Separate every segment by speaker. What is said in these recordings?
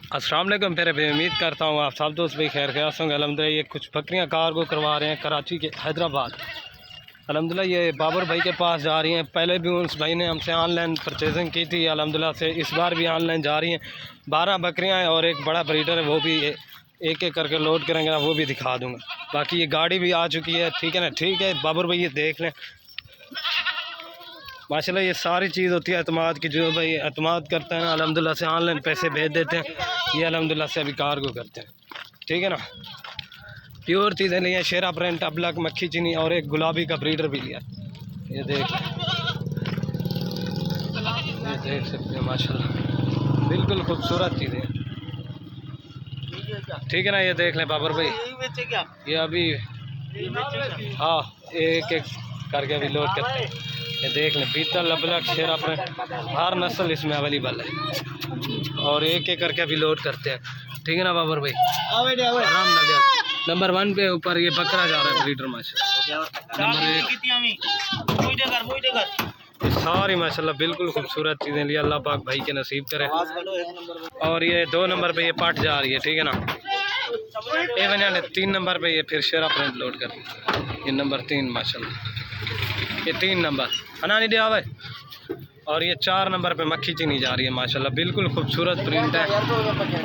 Speaker 1: अस्सलाम वालेकुम। फिर भी उम्मीद करता हूँ आप सब दोस्त भी खैर ख्याल होंगे। अल्हम्दुलिल्लाह ये कुछ बकरियाँ कार्गो करवा रहे हैं कराची के हैदराबाद। अल्हम्दुलिल्लाह ये बाबर भाई के पास जा रही हैं। पहले भी उस भाई ने हमसे ऑनलाइन परचेजिंग की थी, अल्हम्दुलिल्लाह से इस बार भी ऑनलाइन जा रही हैं। 12 बकरियाँ हैं और एक बड़ा ब्रीडर है, वो भी एक एक करके लोड करेंगे, वो भी दिखा दूँगा। बाकी ये गाड़ी भी आ चुकी है, ठीक है ना। ठीक है बाबर भाई, ये देख लें माशाल्लाह ये सारी चीज़ होती है एतमाद की। जो भाई एतमाद करता है ना, अल्हम्दुलिल्लाह से ऑनलाइन पैसे भेज देते हैं। ये अल्हम्दुलिल्लाह से अभी कार्गो करते हैं, ठीक है ना। प्योर चीज़ें ली हैं, शेरा प्रिंट, अबलक, मक्खी चीनी और एक गुलाबी का ब्रीडर भी लिया। ये देख सकते हैं माशाल्लाह बिल्कुल खूबसूरत चीज़ें, ठीक है ना। ये देख लें बाबर भाई, ये अभी हाँ एक एक करके अभी लोड करते हैं। ये देख लें पीतल, अबलक, शेरा प्रिंट, हर नस्ल इसमें अवेलेबल है और एक एक करके अभी लोड करते हैं, ठीक है ना बाबर भाई। आराम ना लिया। नंबर 1 पे ऊपर ये बकरा जा रहा है ब्रीडर माशाल्लाह। ये सारी माशाल्लाह बिल्कुल खूबसूरत चीज़ें लिया, अल्लाह पाक भाई के नसीब करे। और ये 2 नंबर पे ये पाट जा रही है, ठीक है ना। ये बना 3 नंबर पे ये फिर शेरा प्रिंट लोड कर, ये नंबर 3 माशाल्लाह, ये 3 नंबर बना नहीं दिया भाई। और ये 4 नंबर पे मक्खी चीनी जा रही है माशाल्लाह, बिल्कुल खूबसूरत प्रिंट है,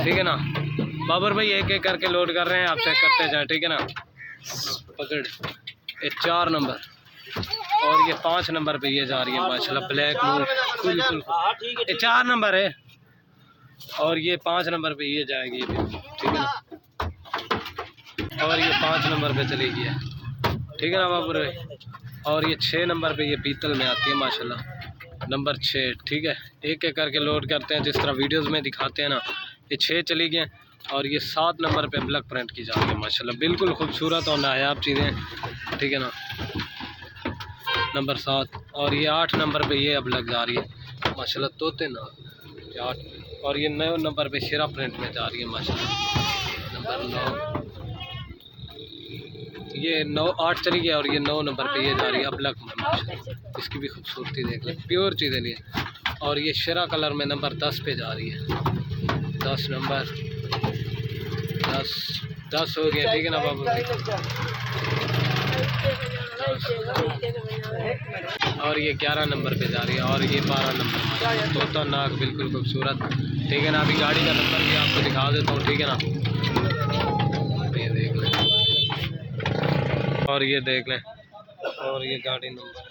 Speaker 1: ठीक है ना। बाबर भाई एक एक करके लोड कर रहे हैं, आप चेक करते जाए, ठीक है ना। पकड़ ये 4 नंबर और ये 5 नंबर पे ये जा रही है माशाल्लाह, ब्लैक मून बिल्कुल। ये 4 नंबर है और ये 5 नंबर पे ये जाएगी, ठीक है ना। और ये 5 नंबर पे चलेगी है, ठीक है ना बाबर भाई। और ये 6 नंबर पे ये पीतल में आती है माशाल्लाह, नंबर 6, ठीक है। एक एक करके लोड करते हैं जिस तरह वीडियोस में दिखाते हैं ना। ये 6 चली गए और ये 7 नंबर पे ब्लैक प्रिंट की जा रही है माशाल्लाह, बिल्कुल खूबसूरत और नायाब चीज़ें, ठीक है ना। नंबर 7 और ये 8 नंबर पे ये अब लग जा रही है माशाल्लाह, तोते ना 8। और ये 9 नंबर पे शेरा प्रिंट में जा रही है माशाल्लाह, नंबर 9। ये 8 चली गया और ये 9 नंबर पे ये जा रही है अबलक में माशाल्लाह, इसकी भी खूबसूरती देख लें, प्योर चीज़ें लिए। और ये शेरा कलर में नंबर 10 पे जा रही है, 10 नंबर 10 हो गया, ठीक है ना बाबू भाई। और ये 11 नंबर पे जा रही है और ये 12 नंबर तोता नाक बिल्कुल खूबसूरत, ठीक है ना। अभी गाड़ी का नंबर भी आपको दिखा देता हूँ, ठीक है ना। ये देख लें और ये देख लें और ये गाड़ी नंबर